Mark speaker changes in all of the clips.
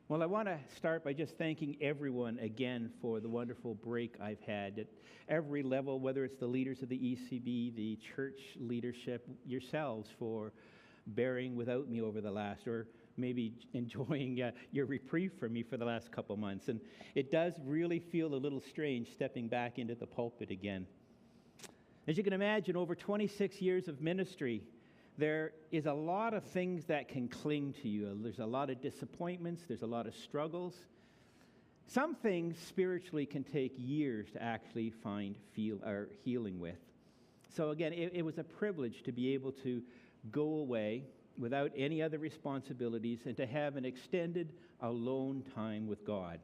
Speaker 1: Well, I want to start by just thanking everyone again for the wonderful break I've had at every level, whether it's the leaders of the ECB, the church leadership, yourselves for bearing without me over the last, or maybe enjoying your reprieve from me for the last couple months. And it does really feel a little strange stepping back into the pulpit again. As you can imagine, over 26 years of ministry, there is a lot of things that can cling to you. There's a lot of disappointments. There's a lot of struggles. Some things spiritually can take years to actually find healing with. So again, it was a privilege to be able to go away without any other responsibilities and to have an extended alone time with God.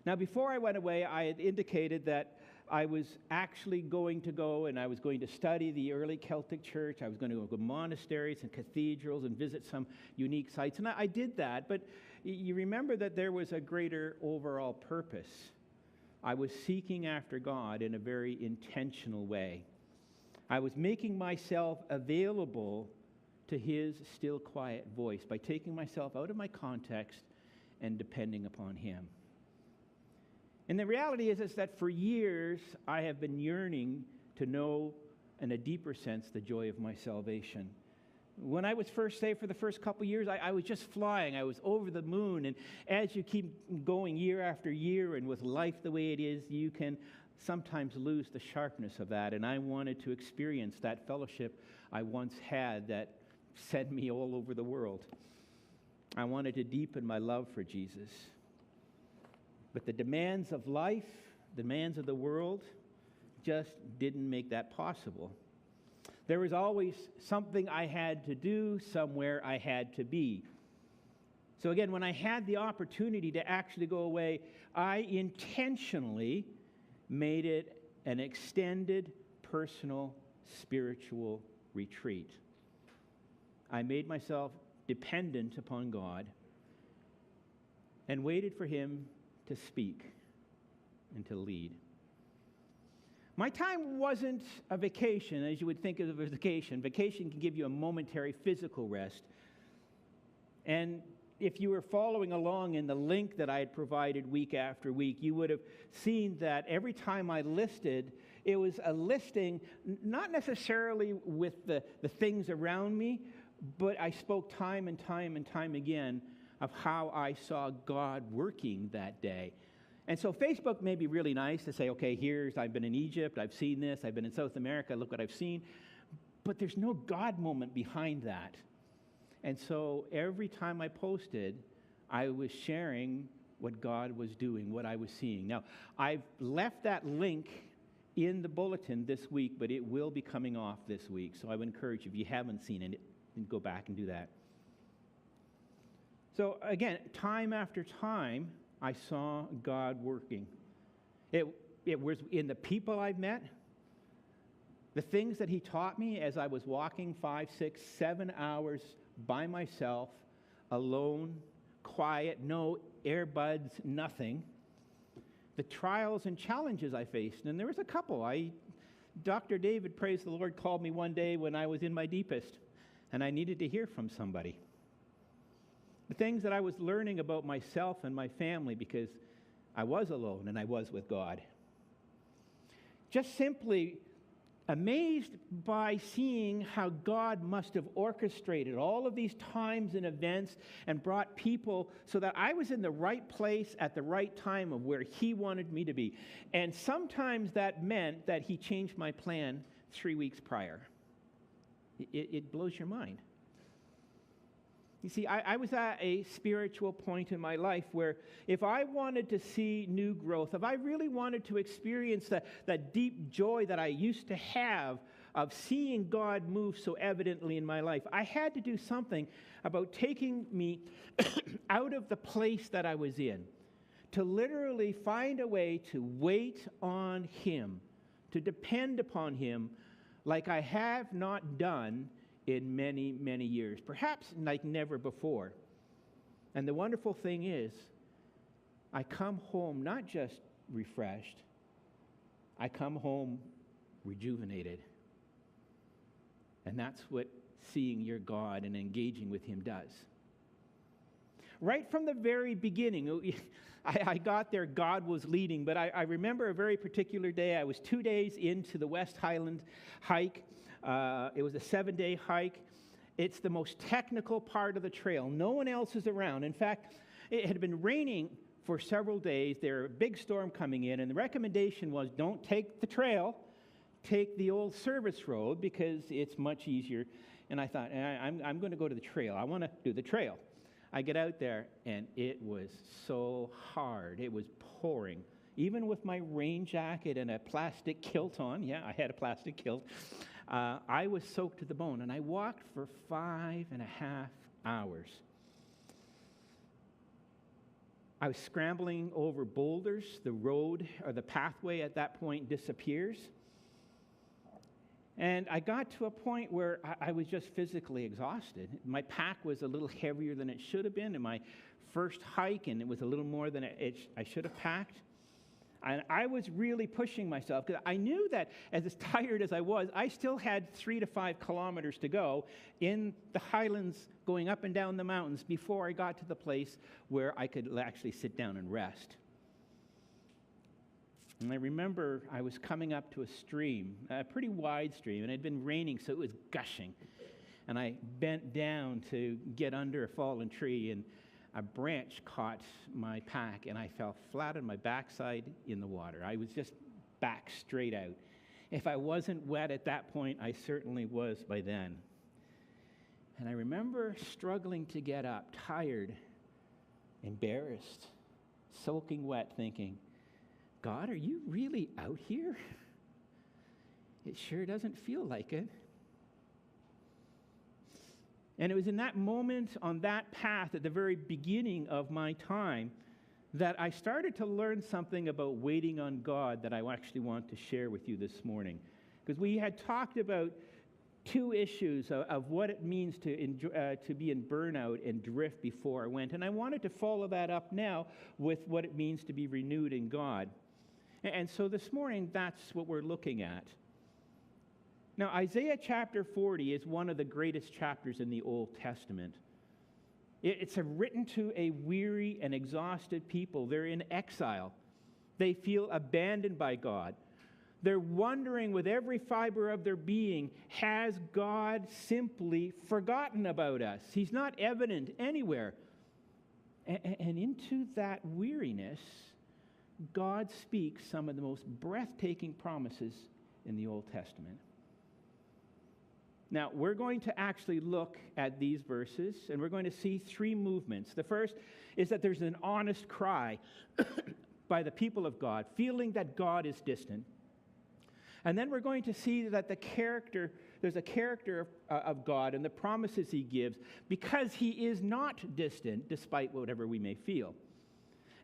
Speaker 1: Now, before I went away, I had indicated that I was actually going to go and I was going to study the early Celtic church. I was going to go to monasteries and cathedrals and visit some unique sites. And I did that, but you remember that there was a greater overall purpose. I was seeking after God in a very intentional way. I was making myself available to His still quiet voice by taking myself out of my context and depending upon Him. And the reality is that for years, I have been yearning to know in a deeper sense the joy of my salvation. When I was first saved for the first couple years, I was just flying. I was over the moon. And as you keep going year after year, and with life the way it is, you can sometimes lose the sharpness of that. And I wanted to experience that fellowship I once had that sent me all over the world. I wanted to deepen my love for Jesus. But the demands of life, demands of the world, just didn't make that possible. There was always something I had to do, somewhere I had to be. So again, when I had the opportunity to actually go away, I intentionally made it an extended, personal, spiritual retreat. I made myself dependent upon God and waited for Him to speak and to lead. My time wasn't a vacation, as you would think of a vacation. Vacation can give you a momentary physical rest. And if you were following along in the link that I had provided week after week, you would have seen that every time I listed, it was a listing not necessarily with the things around me, but I spoke time and time again of how I saw God working that day. And so Facebook may be really nice to say, okay, I've been in Egypt, I've seen this, I've been in South America, look what I've seen. But there's no God moment behind that. And so every time I posted, I was sharing what God was doing, what I was seeing. Now, I've left that link in the bulletin this week, but it will be coming off this week. So I would encourage you, if you haven't seen it, go back and do that. So again, time after time, I saw God working. It was in the people I've met, the things that He taught me as I was walking 5, 6, 7 hours by myself, alone, quiet, no earbuds, nothing. The trials and challenges I faced, and there was a couple. Dr. David, praise the Lord, called me one day when I was in my deepest, and I needed to hear from somebody. The things that I was learning about myself and my family because I was alone and I was with God. Just simply amazed by seeing how God must have orchestrated all of these times and events and brought people so that I was in the right place at the right time of where He wanted me to be. And sometimes that meant that He changed my plan 3 weeks prior. It blows your mind. You see, I was at a spiritual point in my life where if I wanted to see new growth, if I really wanted to experience that deep joy that I used to have of seeing God move so evidently in my life, I had to do something about taking me out of the place that I was in, to literally find a way to wait on Him, to depend upon Him like I have not done in many, many years, perhaps like never before. And the wonderful thing is, I come home not just refreshed, I come home rejuvenated. And that's what seeing your God and engaging with Him does. right from the very beginning. I got there, God was leading, but I remember a very particular day. I was 2 days into the West Highland hike. It was a 7-day hike. It's the most technical part of the trail. No one else is around. In fact, it had been raining for several days. There was a big storm coming in, and the recommendation was don't take the trail, take the old service road because it's much easier. And I thought, I'm going to go to the trail. I want to do the trail. I get out there, and it was so hard. It was pouring. Even with my rain jacket and a plastic kilt on, yeah, I had a plastic kilt, I was soaked to the bone, and I walked for 5.5 hours. I was scrambling over boulders. The road or the pathway at that point disappears. And I got to a point where I was just physically exhausted. My pack was a little heavier than it should have been in my first hike, and it was a little more than I should have packed. And I was really pushing myself because I knew that as tired as I was, I still had 3 to 5 kilometers to go in the highlands going up and down the mountains before I got to the place where I could actually sit down and rest. And I remember I was coming up to a stream, a pretty wide stream, and it had been raining, so it was gushing. And I bent down to get under a fallen tree, and a branch caught my pack, and I fell flat on my backside in the water. I was just back straight out. If I wasn't wet at that point, I certainly was by then. And I remember struggling to get up, tired, embarrassed, soaking wet, thinking, God, are you really out here? It sure doesn't feel like it. And it was in that moment on that path at the very beginning of my time that I started to learn something about waiting on God that I actually want to share with you this morning. Because we had talked about 2 issues of what it means to be in burnout and drift before I went. And I wanted to follow that up now with what it means to be renewed in God. And so this morning, that's what we're looking at. Now, Isaiah chapter 40 is one of the greatest chapters in the Old Testament. It's written to a weary and exhausted people. They're in exile. They feel abandoned by God. They're wondering with every fiber of their being, has God simply forgotten about us? He's not evident anywhere. And into that weariness, God speaks some of the most breathtaking promises in the Old Testament. Now, we're going to actually look at these verses, and we're going to see 3 movements. The first is that there's an honest cry by the people of God, feeling that God is distant. And then we're going to see that there's a character of God and the promises he gives because he is not distant, despite whatever we may feel.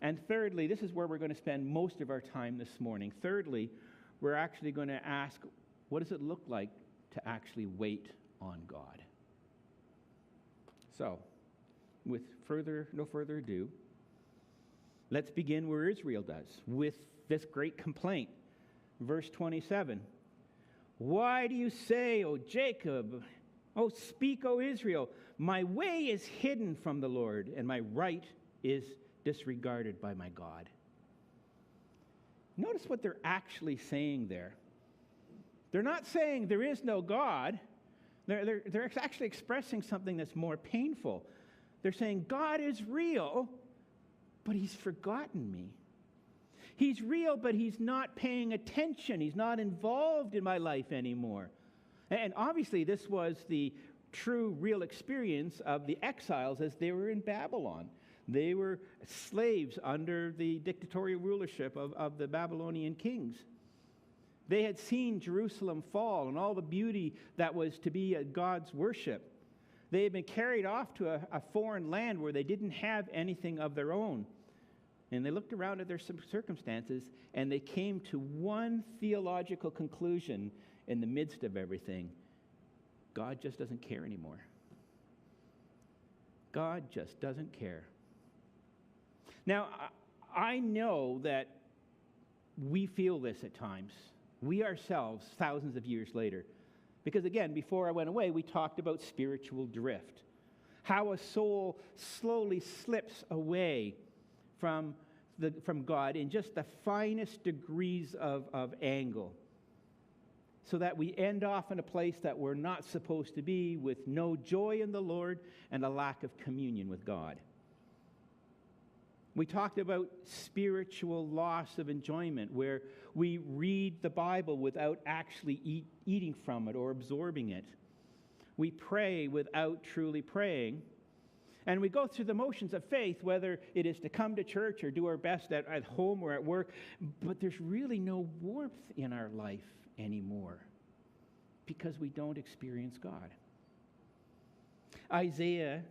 Speaker 1: And thirdly, this is where we're going to spend most of our time this morning. Thirdly, we're actually going to ask, what does it look like to actually wait on God? So, with no further ado, let's begin where Israel does, with this great complaint. Verse 27, why do you say, O Jacob, O speak, O Israel, my way is hidden from the Lord, and my right is disregarded by my God. Notice what they're actually saying there. They're not saying there is no God. They're actually expressing something that's more painful. They're saying God is real, but he's forgotten me. He's real, but he's not paying attention. He's not involved in my life anymore. And obviously, this was the true, real experience of the exiles as they were in Babylon. They were slaves under the dictatorial rulership of the Babylonian kings. They had seen Jerusalem fall and all the beauty that was to be God's worship. They had been carried off to a foreign land where they didn't have anything of their own. And they looked around at their circumstances, and they came to one theological conclusion in the midst of everything. God just doesn't care anymore. God just doesn't care. Now, I know that we feel this at times. We ourselves, thousands of years later. Because again, before I went away, we talked about spiritual drift. how a soul slowly slips away from God in just the finest degrees of angle, so that we end off in a place that we're not supposed to be, with no joy in the Lord and a lack of communion with God. We talked about spiritual loss of enjoyment, where we read the Bible without actually eating from it or absorbing it. We pray without truly praying. And we go through the motions of faith, whether it is to come to church or do our best at home or at work, but there's really no warmth in our life anymore because we don't experience God. Isaiah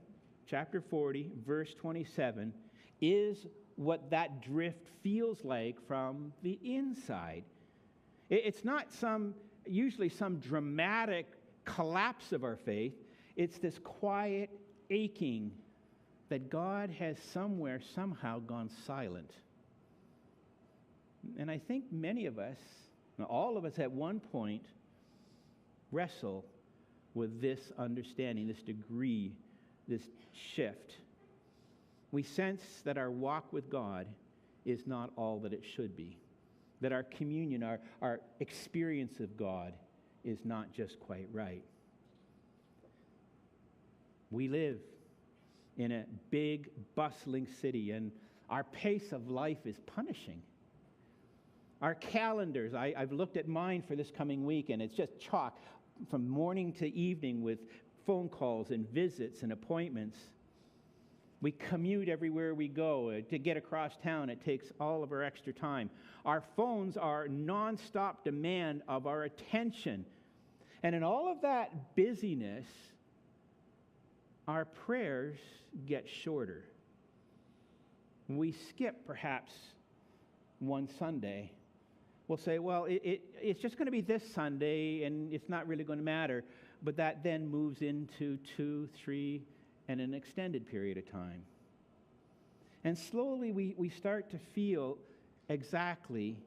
Speaker 1: chapter 40, verse 27, is what that drift feels like from the inside. It's not usually some dramatic collapse of our faith. It's this quiet aching that God has somehow gone silent. And I think many of us, all of us at one point, wrestle with this understanding, this degree, this shift. We sense that our walk with God is not all that it should be, that our communion, our experience of God is not just quite right. We live in a big, bustling city, and our pace of life is punishing. Our calendars, I've looked at mine for this coming week, and it's just chock from morning to evening with phone calls and visits and appointments. We commute everywhere we go. To get across town, it takes all of our extra time. Our phones are nonstop demand of our attention. And in all of that busyness, our prayers get shorter. We skip perhaps one Sunday. We'll say, well, it's just going to be this Sunday, and it's not really going to matter. But that then moves into 2, 3, and an extended period of time. And slowly we start to feel exactly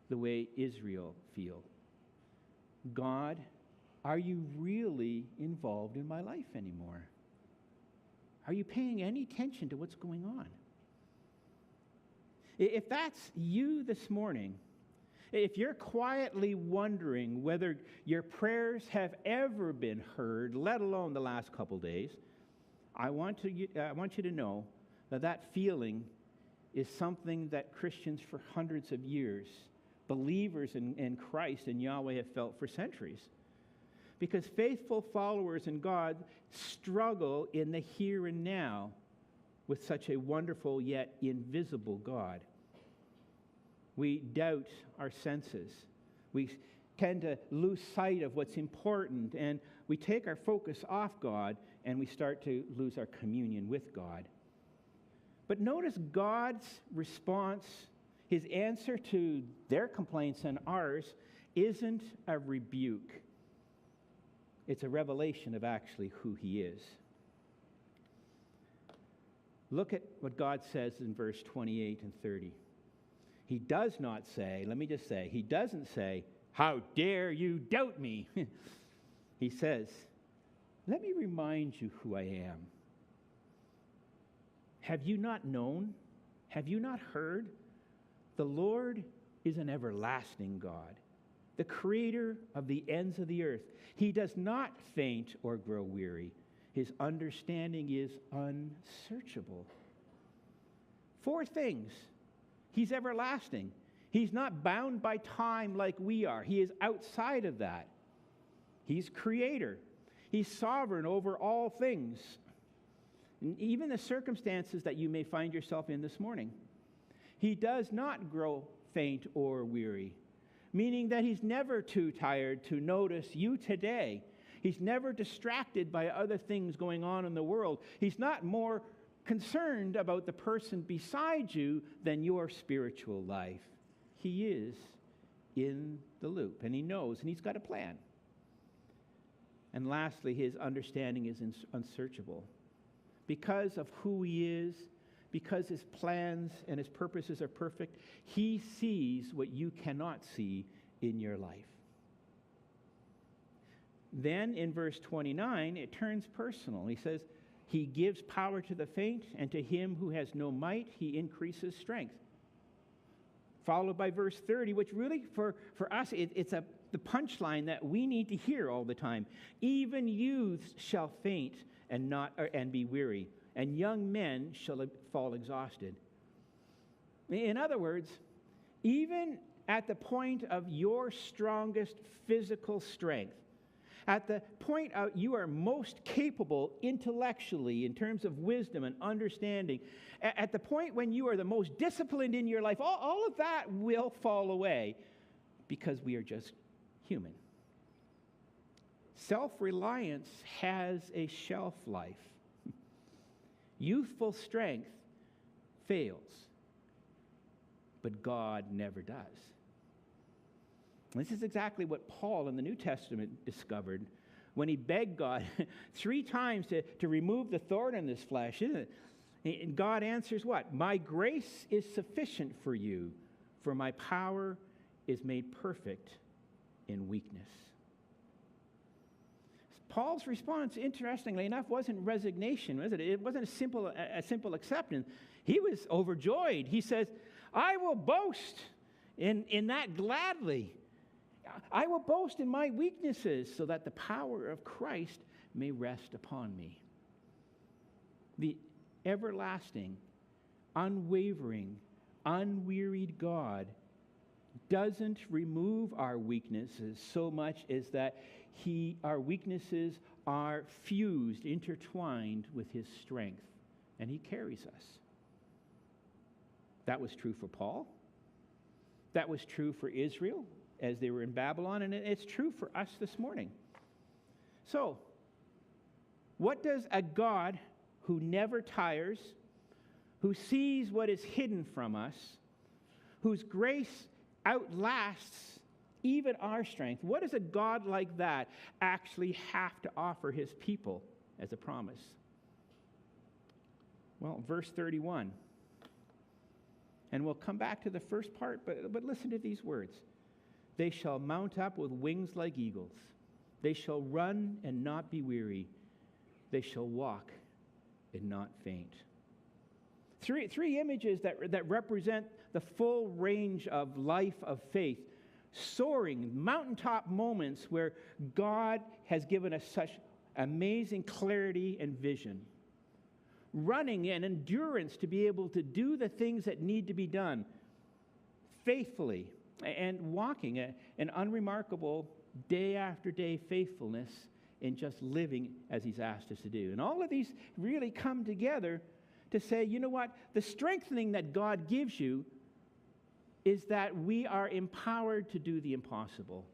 Speaker 1: the way Israel feels. God, are you really involved in my life anymore? Are you paying any attention to what's going on? If that's you this morning, if you're quietly wondering whether your prayers have ever been heard, let alone the last couple days, I want you to know that feeling is something that Christians for hundreds of years, believers in Christ and Yahweh, have felt for centuries. Because faithful followers in God struggle in the here and now with such a wonderful yet invisible God. We doubt our senses. We tend to lose sight of what's important, and we take our focus off God, and we start to lose our communion with God. But notice God's response, his answer to their complaints and ours, isn't a rebuke. It's a revelation of actually who he is. Look at what God says in verse 28 and 30. He does not say, he doesn't say, how dare you doubt me? He says, let me remind you who I am. Have you not known? Have you not heard? The Lord is an everlasting God, the creator of the ends of the earth. He does not faint or grow weary. His understanding is unsearchable. 4 things. He's everlasting. He's not bound by time like we are. He is outside of that. He's creator. He's sovereign over all things, and even the circumstances that you may find yourself in this morning. He does not grow faint or weary, meaning that he's never too tired to notice you today. He's never distracted by other things going on in the world. He's not more concerned about the person beside you than your spiritual life. He is in the loop, and he knows, and he's got a plan. And lastly, his understanding is unsearchable. Because of who he is, because his plans and his purposes are perfect, he sees what you cannot see in your life. Then in verse 29, it turns personal. He says, He gives power to the faint, and to him who has no might, he increases strength. Followed by verse 30, which really, for us, it's the punchline that we need to hear all the time. Even youths shall faint and be weary, and young men shall fall exhausted. In other words, even at the point of your strongest physical strength, at the point you are most capable intellectually in terms of wisdom and understanding, at the point when you are the most disciplined in your life, all of that will fall away because we are just human. Self-reliance has a shelf life. Youthful strength fails, but God never does. This is exactly what Paul in the New Testament discovered when he begged God 3 times to remove the thorn in his flesh, isn't it? And God answers what? My grace is sufficient for you, for my power is made perfect in weakness. Paul's response, interestingly enough, wasn't resignation, was it? It wasn't a simple acceptance. He was overjoyed. He says, I will boast in that gladly. I will boast in my weaknesses so that the power of Christ may rest upon me. The everlasting, unwavering, unwearied God doesn't remove our weaknesses so much as that our weaknesses are fused, intertwined with his strength, and he carries us. That was true for Paul. That was true for Israel as they were in Babylon, and it's true for us this morning. So, what does a God who never tires, who sees what is hidden from us, whose grace outlasts even our strength, what does a God like that actually have to offer his people as a promise? Well, verse 31. And we'll come back to the first part, but listen to these words. They shall mount up with wings like eagles. They shall run and not be weary. They shall walk and not faint. Three images that represent the full range of life of faith. Soaring, mountaintop moments where God has given us such amazing clarity and vision. Running and endurance to be able to do the things that need to be done faithfully, and walking an unremarkable day after day faithfulness in just living as he's asked us to do. And all of these really come together to say, you know what? The strengthening that God gives you is that we are empowered to do the impossible.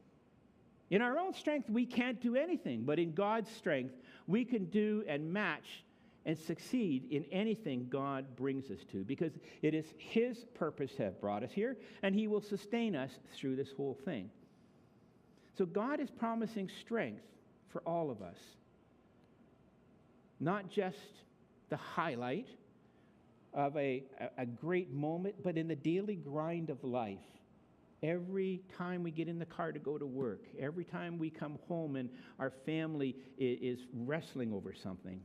Speaker 1: In our own strength, we can't do anything, but in God's strength, we can do and match and succeed in anything God brings us to, because it is his purpose to have brought us here, and he will sustain us through this whole thing. So God is promising strength for all of us. Not just the highlight of a great moment, but in the daily grind of life. Every time we get in the car to go to work, every time we come home and our family is wrestling over something.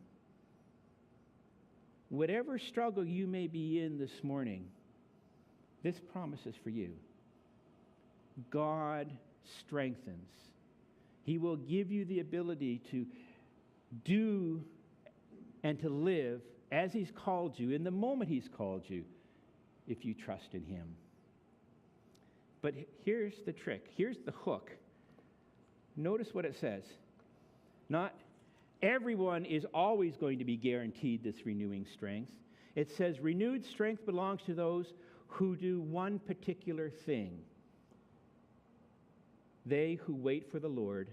Speaker 1: Whatever struggle you may be in this morning, this promise is for you. God strengthens. He will give you the ability to do and to live as he's called you, in the moment he's called you, if you trust in him. But here's the trick. Here's the hook. Notice what it says. Not everyone is always going to be guaranteed this renewing strength. It says renewed strength belongs to those who do one particular thing. They who wait for the Lord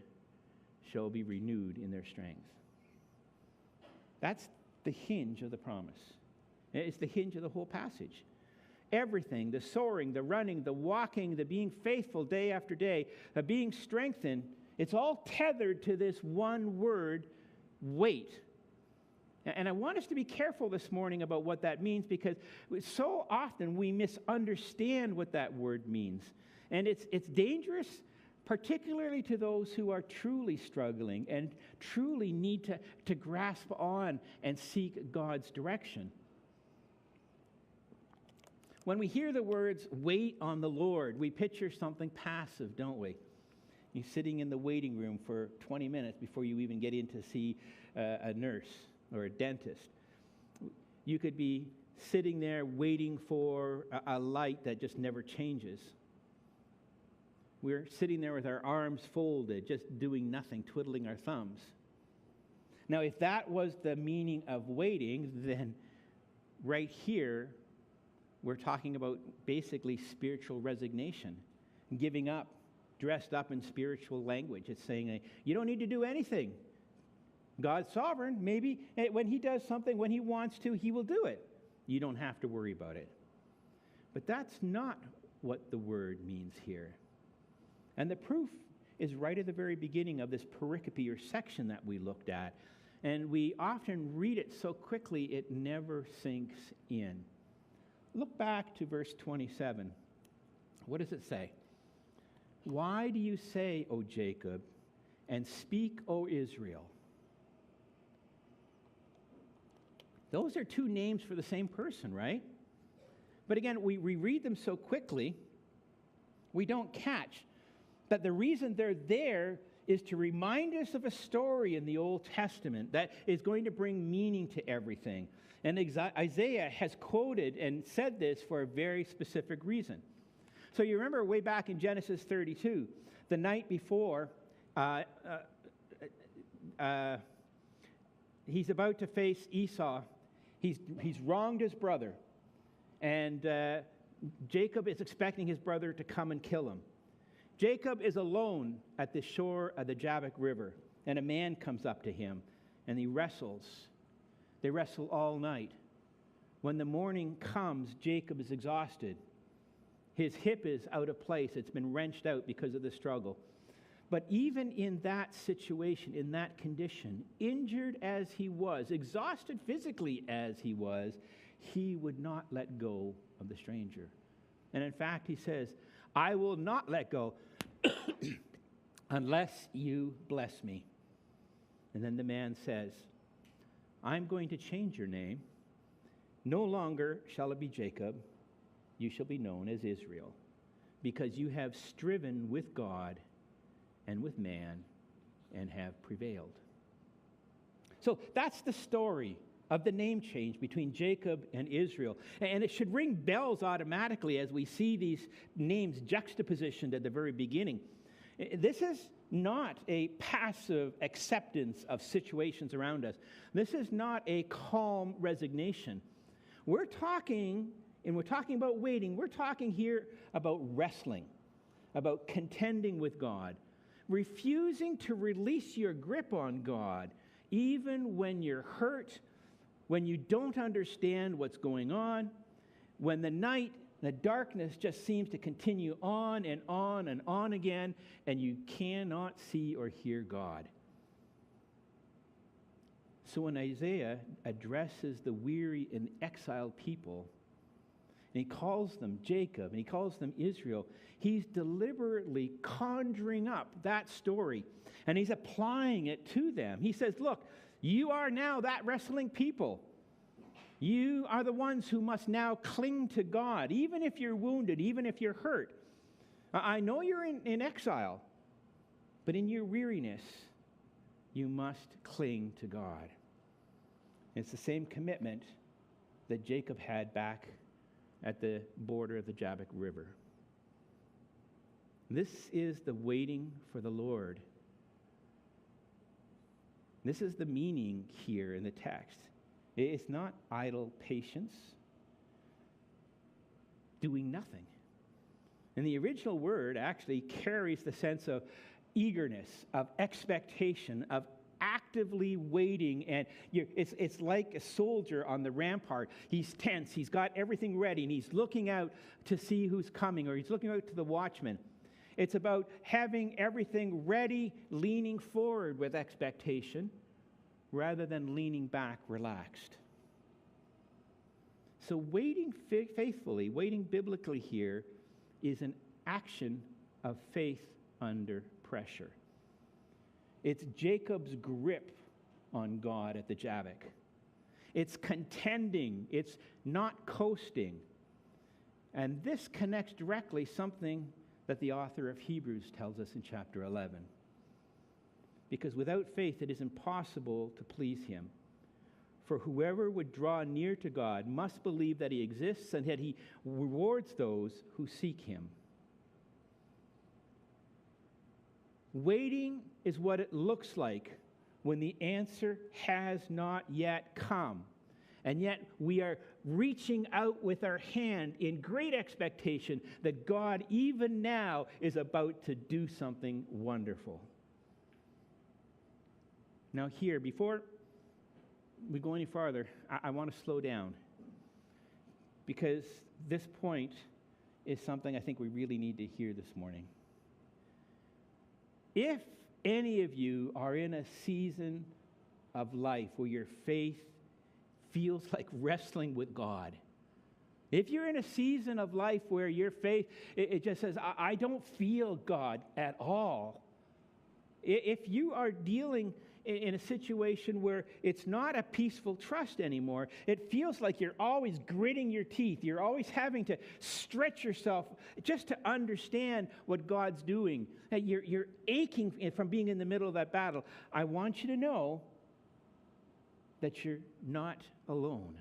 Speaker 1: shall be renewed in their strength. That's the hinge of the promise. It's the hinge of the whole passage. Everything, the soaring, the running, the walking, the being faithful day after day, the being strengthened, it's all tethered to this one word, wait. And I want us to be careful this morning about what that means, because so often we misunderstand what that word means. And it's dangerous particularly to those who are truly struggling and truly need to grasp on and seek God's direction. When we hear the words, wait on the Lord, we picture something passive, don't we? You're sitting in the waiting room for 20 minutes before you even get in to see a nurse or a dentist. You could be sitting there waiting for a light that just never changes. We're sitting there with our arms folded, just doing nothing, twiddling our thumbs. Now, if that was the meaning of waiting, then right here, we're talking about basically spiritual resignation, giving up, dressed up in spiritual language. It's saying, you don't need to do anything. God's sovereign. Maybe when he does something, when he wants to, he will do it. You don't have to worry about it. But that's not what the word means here. And the proof is right at the very beginning of this pericope or section that we looked at. And we often read it so quickly it never sinks in. Look back to verse 27. What does it say? Why do you say, O Jacob, and speak, O Israel? Those are two names for the same person, right? But again, we read them so quickly, we don't catch that the reason they're there is to remind us of a story in the Old Testament that is going to bring meaning to everything. And Isaiah has quoted and said this for a very specific reason. So you remember way back in Genesis 32, the night before, he's about to face Esau. He's wronged his brother. And Jacob is expecting his brother to come and kill him. Jacob is alone at the shore of the Jabbok River, and a man comes up to him, and he wrestles. They wrestle all night. When the morning comes, Jacob is exhausted. His hip is out of place. It's been wrenched out because of the struggle. But even in that situation, in that condition, injured as he was, exhausted physically as he was, he would not let go of the stranger. And in fact, he says, I will not let go unless you bless me. And then the man says, I'm going to change your name. No longer shall it be Jacob. You shall be known as Israel, because you have striven with God and with man and have prevailed. So that's the story of the name change between Jacob and Israel. And it should ring bells automatically as we see these names juxtapositioned at the very beginning. This is not a passive acceptance of situations around us. This is not a calm resignation. We're talking about waiting, we're talking here about wrestling, about contending with God, refusing to release your grip on God, even when you're hurt, when you don't understand what's going on, when the night, the darkness just seems to continue on and on and on again, and you cannot see or hear God. So when Isaiah addresses the weary and exiled people, and he calls them Jacob, and he calls them Israel, he's deliberately conjuring up that story, and he's applying it to them. He says, look, you are now that wrestling people. You are the ones who must now cling to God, even if you're wounded, even if you're hurt. I know you're in exile, but in your weariness, you must cling to God. It's the same commitment that Jacob had back at the border of the Jabbok River. This is the waiting for the Lord. This is the meaning here in the text. It's not idle patience, doing nothing. And the original word actually carries the sense of eagerness, of expectation, of actively waiting. And it's like a soldier on the rampart. He's tense. He's got everything ready, and he's looking out to see who's coming, or he's looking out to the watchman. It's about having everything ready, leaning forward with expectation, rather than leaning back relaxed. So waiting faithfully, waiting biblically here, is an action of faith under pressure. It's Jacob's grip on God at the Jabbok. It's contending. It's not coasting. And this connects directly something that the author of Hebrews tells us in chapter 11. Because without faith, it is impossible to please him. For whoever would draw near to God must believe that he exists and that he rewards those who seek him. Waiting is what it looks like when the answer has not yet come. And yet we are reaching out with our hand in great expectation that God even now is about to do something wonderful. Now here, before we go any farther, I want to slow down, because this point is something I think we really need to hear this morning. If any of you are in a season of life where your faith feels like wrestling with God, if you're in a season of life where your faith, it just says, I don't feel God at all. If you are dealing in a situation where it's not a peaceful trust anymore, it feels like you're always gritting your teeth. You're always having to stretch yourself just to understand what God's doing. You're aching from being in the middle of that battle. I want you to know that you're not alone,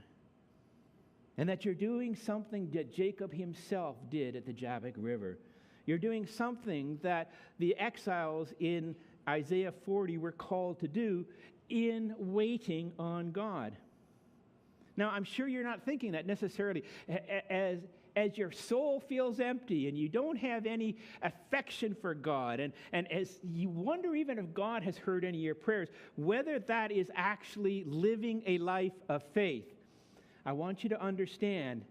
Speaker 1: and that you're doing something that Jacob himself did at the Jabbok River. You're doing something that the exiles in Isaiah 40 were called to do in waiting on God. Now, I'm sure you're not thinking that necessarily as your soul feels empty and you don't have any affection for God, and as you wonder even if God has heard any of your prayers, whether that is actually living a life of faith. I want you to understand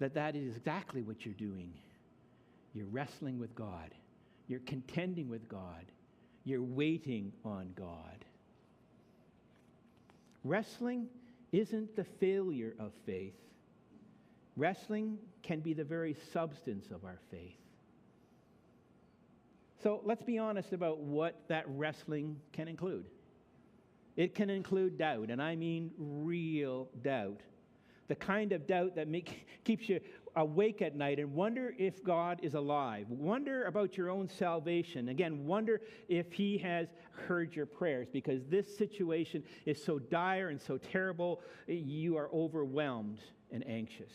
Speaker 1: that that is exactly what you're doing. You're wrestling with God. You're contending with God. You're waiting on God. Wrestling isn't the failure of faith. Wrestling can be the very substance of our faith. So let's be honest about what that wrestling can include. It can include doubt, and I mean real doubt. The kind of doubt that keeps you awake at night and wonder if God is alive. Wonder about your own salvation. Again, wonder if he has heard your prayers, because this situation is so dire and so terrible, you are overwhelmed and anxious.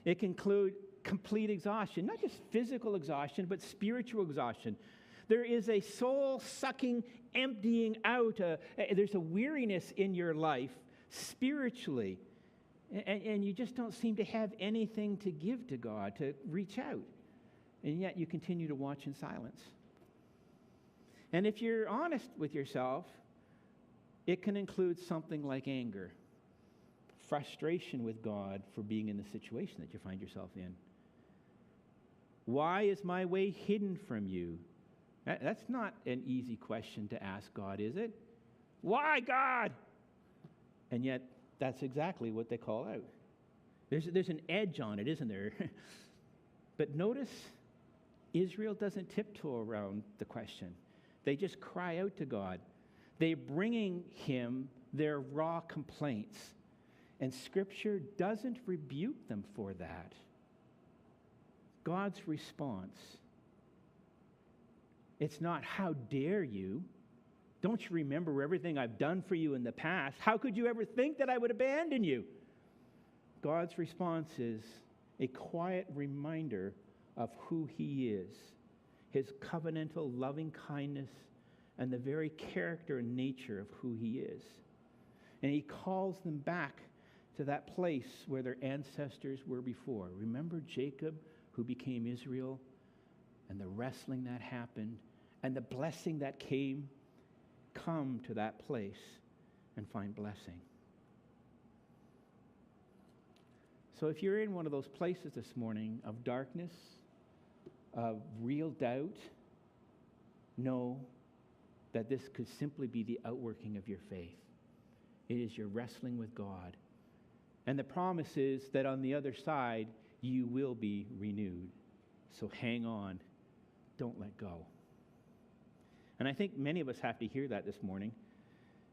Speaker 1: It can include complete exhaustion, not just physical exhaustion, but spiritual exhaustion. There is a soul-sucking emptying out. There's a weariness in your life spiritually. And you just don't seem to have anything to give to God, to reach out. And yet you continue to watch in silence. And if you're honest with yourself, it can include something like anger, frustration with God for being in the situation that you find yourself in. Why is my way hidden from you? That's not an easy question to ask God, is it? Why, God? And yet, that's exactly what they call out. There's an edge on it, isn't there? But notice, Israel doesn't tiptoe around the question. They just cry out to God. They're bringing him their raw complaints. And Scripture doesn't rebuke them for that. God's response, it's not, how dare you? Don't you remember everything I've done for you in the past? How could you ever think that I would abandon you? God's response is a quiet reminder of who he is, his covenantal loving kindness, and the very character and nature of who he is. And he calls them back to that place where their ancestors were before. Remember Jacob, who became Israel, and the wrestling that happened, and the blessing that came? Come to that place and find blessing. So if you're in one of those places this morning of darkness, of real doubt, know that this could simply be the outworking of your faith. It is your wrestling with God. And the promise is that on the other side, you will be renewed. So hang on. don't let go. And I think many of us have to hear that this morning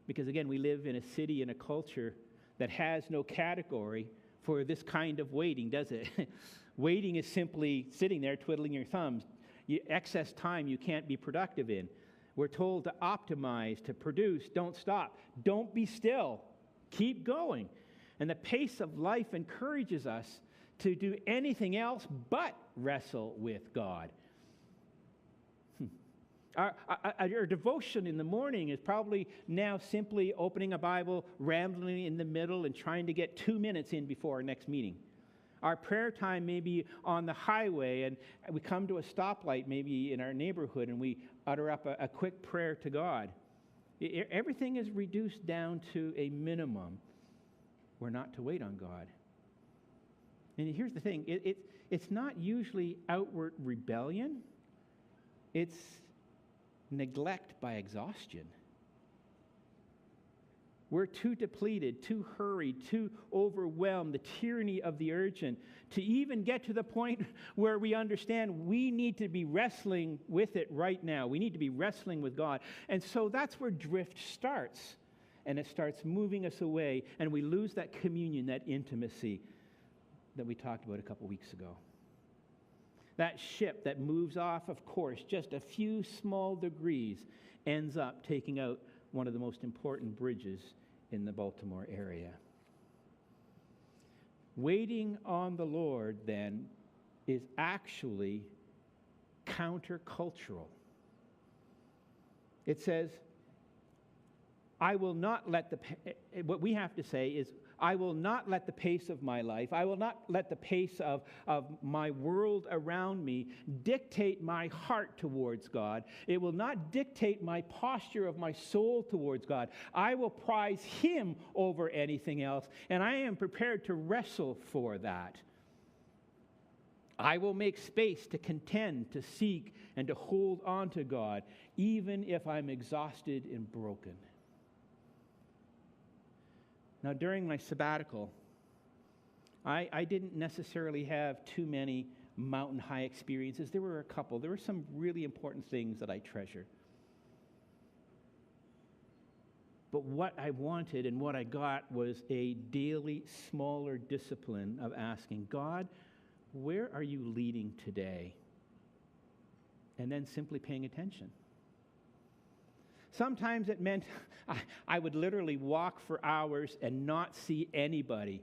Speaker 1: because, again, we live in a city and a culture that has no category for this kind of waiting, does it? Waiting is simply sitting there twiddling your thumbs. Excess time you can't be productive in. We're told to optimize, to produce, don't stop. Don't be still. Keep going. And the pace of life encourages us to do anything else but wrestle with God. Our devotion in the morning is probably now simply opening a Bible, rambling in the middle, and trying to get 2 minutes in before our next meeting. Our prayer time may be on the highway, and we come to a stoplight maybe in our neighborhood, and we utter up a quick prayer to God. Everything is reduced down to a minimum. We're not to wait on God. And here's the thing. It's not usually outward rebellion. It's neglect by exhaustion. We're too depleted, too hurried, too overwhelmed, the tyranny of the urgent, to even get to the point where we understand we need to be wrestling with it right now. We need to be wrestling with God. And so that's where drift starts. And it starts moving us away, and we lose that communion, that intimacy that we talked about a couple weeks ago. That ship that moves off of course just a few small degrees ends up taking out one of the most important bridges in the Baltimore area. Waiting on the Lord, then, is actually countercultural. It says, I will not let what we have to say is, I will not let the pace of my life, I will not let the pace of my world around me dictate my heart towards God. It will not dictate my posture of my soul towards God. I will prize Him over anything else, and I am prepared to wrestle for that. I will make space to contend, to seek, and to hold on to God, even if I'm exhausted and broken. Now, during my sabbatical, I didn't necessarily have too many mountain high experiences. There were a couple. There were some really important things that I treasure. But what I wanted and what I got was a daily, smaller discipline of asking, God, where are you leading today? And then simply paying attention. Sometimes it meant I would literally walk for hours and not see anybody,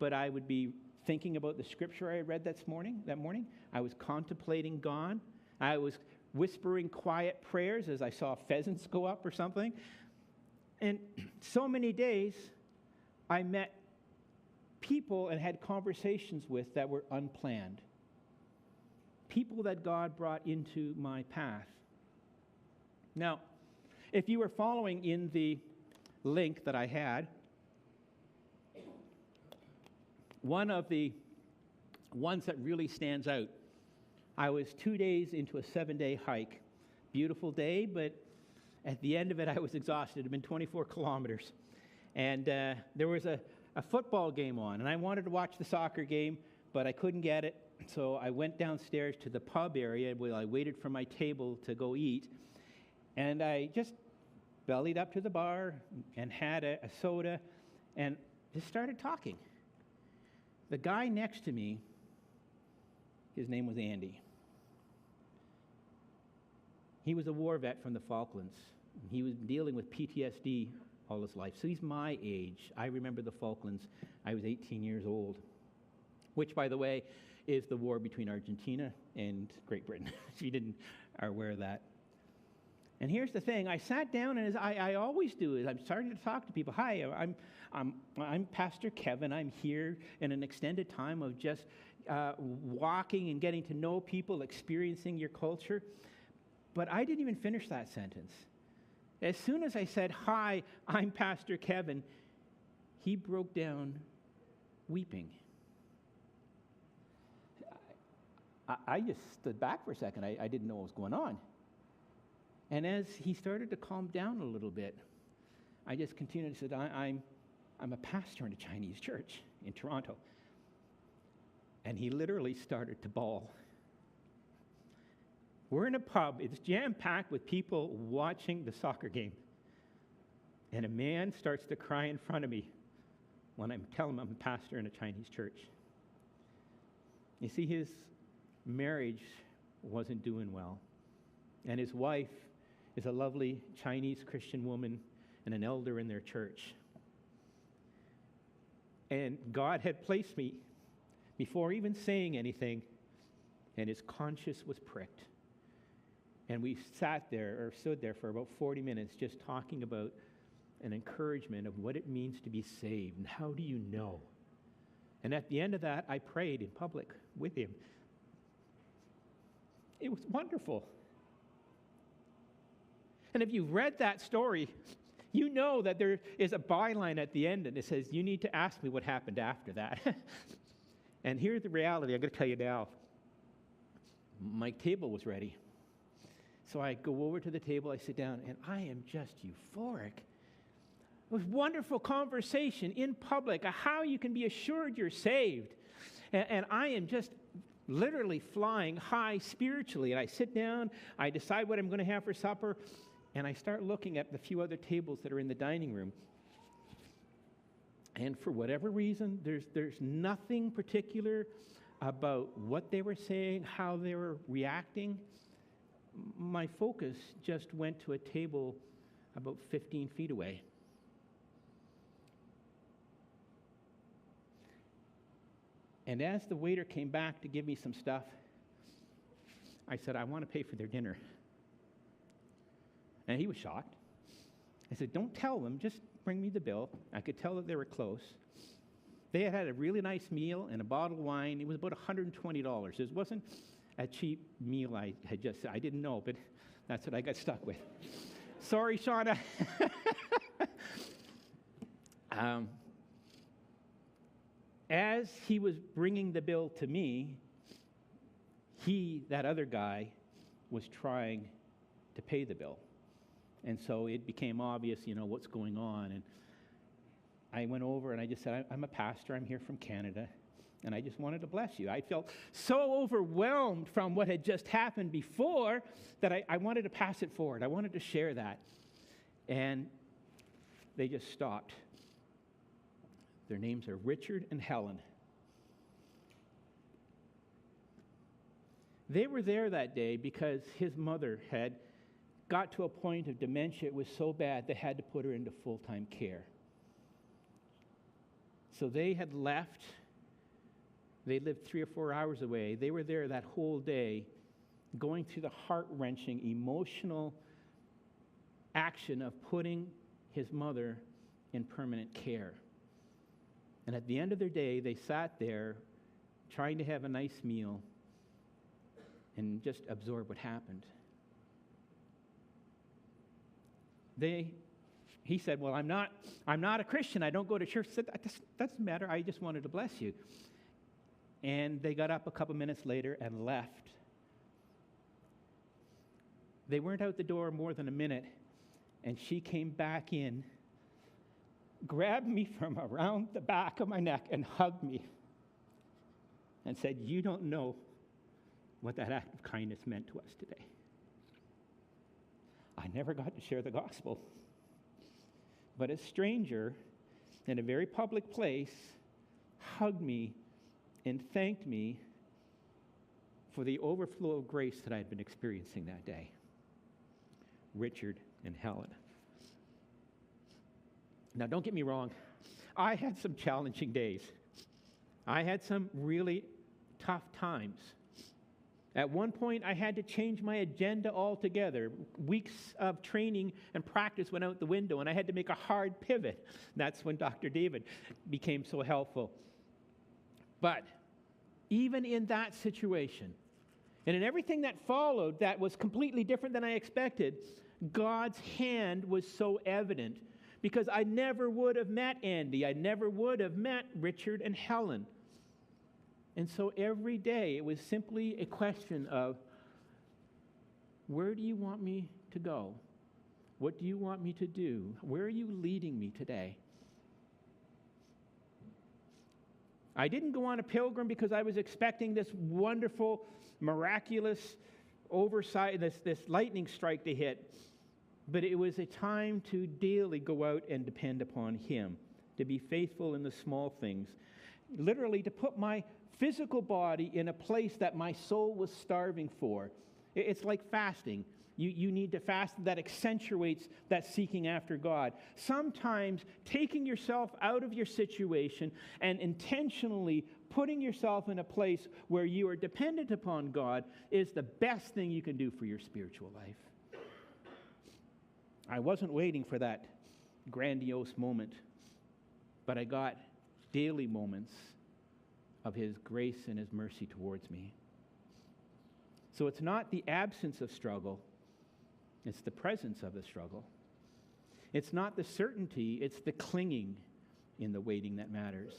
Speaker 1: but I would be thinking about the scripture I read that morning. I was contemplating God. I was whispering quiet prayers as I saw pheasants go up or something. And so many days I met people and had conversations with that were unplanned. People that God brought into my path. Now, if you were following in the link that I had, one of the ones that really stands out, I was 2 days into a 7-day hike. Beautiful day, but at the end of it, I was exhausted. It had been 24 kilometers. And there was a football game on, and I wanted to watch the soccer game, but I couldn't get it. So I went downstairs to the pub area while I waited for my table to go eat. And I just bellied up to the bar and had a soda and just started talking. The guy next to me, his name was Andy. He was a war vet from the Falklands. He was dealing with PTSD all his life. So he's my age. I remember the Falklands. I was 18 years old, which, by the way, is the war between Argentina and Great Britain, if you didn't are aware of that. And here's the thing. I sat down, and as I always do, is I'm starting to talk to people. Hi, I'm Pastor Kevin. I'm here in an extended time of just walking and getting to know people, experiencing your culture. But I didn't even finish that sentence. As soon as I said, hi, I'm Pastor Kevin, he broke down weeping. I just stood back for a second. I didn't know what was going on. And as he started to calm down a little bit, I just continued and said, I'm a pastor in a Chinese church in Toronto. And he literally started to bawl. We're in a pub. It's jam-packed with people watching the soccer game. And a man starts to cry in front of me when I'm telling him I'm a pastor in a Chinese church. You see, his marriage wasn't doing well. And his wife is a lovely Chinese Christian woman and an elder in their church. And God had placed me before even saying anything, and his conscience was pricked. And we stood there for about 40 minutes just talking about an encouragement of what it means to be saved and how do you know. And at the end of that, I prayed in public with him. It was wonderful. And if you've read that story, you know that there is a byline at the end and it says, you need to ask me what happened after that. And here's the reality. I'm going to tell you now. My table was ready. So I go over to the table, I sit down, and I am just euphoric. It was wonderful conversation in public, how you can be assured you're saved. And I am just literally flying high spiritually. And I sit down, I decide what I'm going to have for supper, and I start looking at the few other tables that are in the dining room. And for whatever reason, there's nothing particular about what they were saying, how they were reacting. My focus just went to a table about 15 feet away. And as the waiter came back to give me some stuff, I said, I want to pay for their dinner. And he was shocked. I said, don't tell them, just bring me the bill. I could tell that they were close. They had a really nice meal and a bottle of wine. It was about $120. It wasn't a cheap meal I didn't know, but that's what I got stuck with. Sorry, Shauna. As he was bringing the bill to me, that other guy, was trying to pay the bill. And so it became obvious, what's going on. And I went over and I just said, I'm a pastor. I'm here from Canada. And I just wanted to bless you. I felt so overwhelmed from what had just happened before that I wanted to pass it forward. I wanted to share that. And they just stopped. Their names are Richard and Helen. They were there that day because his mother had got to a point of dementia. It was so bad they had to put her into full-time care. So they had left. They lived 3 or 4 hours away. They were there that whole day going through the heart-wrenching, emotional action of putting his mother in permanent care. And at the end of their day, they sat there trying to have a nice meal and just absorb what happened. He said, well, I'm not a Christian. I don't go to church. I said, that doesn't matter. I just wanted to bless you. And they got up a couple minutes later and left. They weren't out the door more than a minute, and she came back in, grabbed me from around the back of my neck and hugged me and said, you don't know what that act of kindness meant to us today. I never got to share the gospel, but a stranger in a very public place hugged me and thanked me for the overflow of grace that I had been experiencing that day. Richard and Helen. Now, don't get me wrong. I had some challenging days. I had some really tough times. At one point, I had to change my agenda altogether. Weeks of training and practice went out the window, and I had to make a hard pivot. That's when Dr. David became so helpful. But even in that situation, and in everything that followed that was completely different than I expected, God's hand was so evident, because I never would have met Andy. I never would have met Richard and Helen. And so every day it was simply a question of, where do you want me to go? What do you want me to do? Where are you leading me today? I didn't go on a pilgrim because I was expecting this wonderful, miraculous oversight, this lightning strike to hit, but it was a time to daily go out and depend upon Him, to be faithful in the small things, literally to put my physical body in a place that my soul was starving for. It's like fasting. You need to fast. That accentuates that seeking after God. Sometimes taking yourself out of your situation and intentionally putting yourself in a place where you are dependent upon God is the best thing you can do for your spiritual life. I wasn't waiting for that grandiose moment, but I got daily moments of His grace and His mercy towards me. So it's not the absence of struggle, it's the presence of the struggle. It's not the certainty, it's the clinging in the waiting that matters.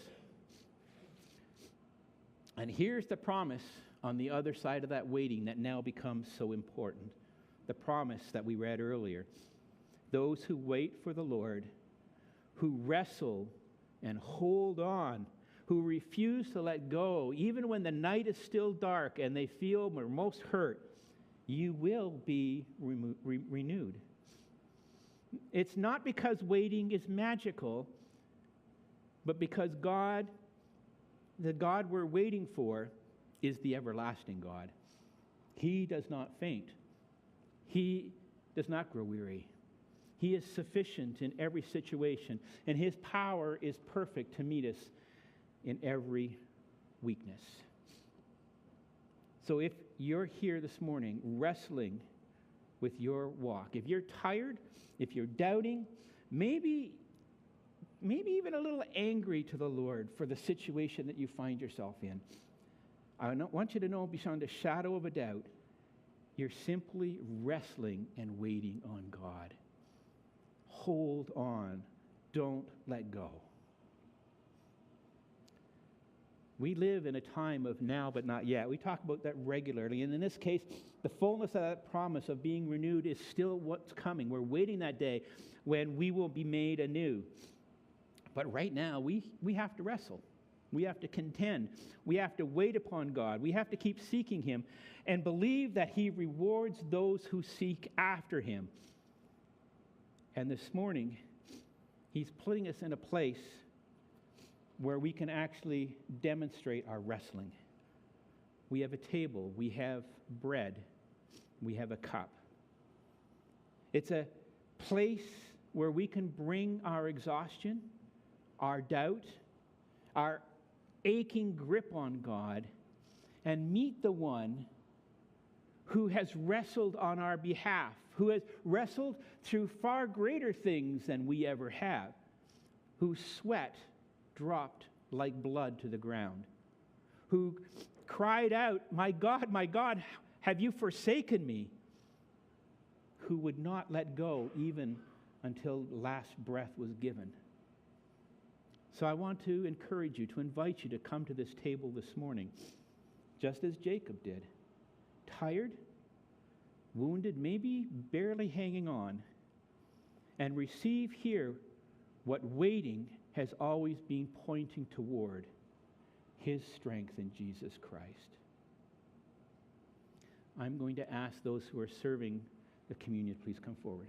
Speaker 1: And here's the promise on the other side of that waiting that now becomes so important. The promise that we read earlier. Those who wait for the Lord, who wrestle and hold on, who refuse to let go, even when the night is still dark and they feel most hurt, you will be renewed. It's not because waiting is magical, but because God, the God we're waiting for, is the everlasting God. He does not faint. He does not grow weary. He is sufficient in every situation, and His power is perfect to meet us in every weakness. So if you're here this morning wrestling with your walk, if you're tired, if you're doubting, maybe even a little angry to the Lord for the situation that you find yourself in, I want you to know beyond a shadow of a doubt, you're simply wrestling and waiting on God. Hold on. Don't let go. We live in a time of now but not yet. We talk about that regularly. And in this case, the fullness of that promise of being renewed is still what's coming. We're waiting that day when we will be made anew. But right now, we have to wrestle. We have to contend. We have to wait upon God. We have to keep seeking Him and believe that He rewards those who seek after Him. And this morning, He's putting us in a place where we can actually demonstrate our wrestling. We have a table, we have bread, we have a cup. It's a place where we can bring our exhaustion, our doubt, our aching grip on God, and meet the one who has wrestled on our behalf, who has wrestled through far greater things than we ever have, whose sweat dropped like blood to the ground, who cried out, my God, have you forsaken me?" Who would not let go even until last breath was given. So I want to encourage you, to invite you to come to this table this morning, just as Jacob did. Tired, wounded, maybe barely hanging on, and receive here what waiting has always been pointing toward: His strength in Jesus Christ. I'm going to ask those who are serving the communion, please come forward.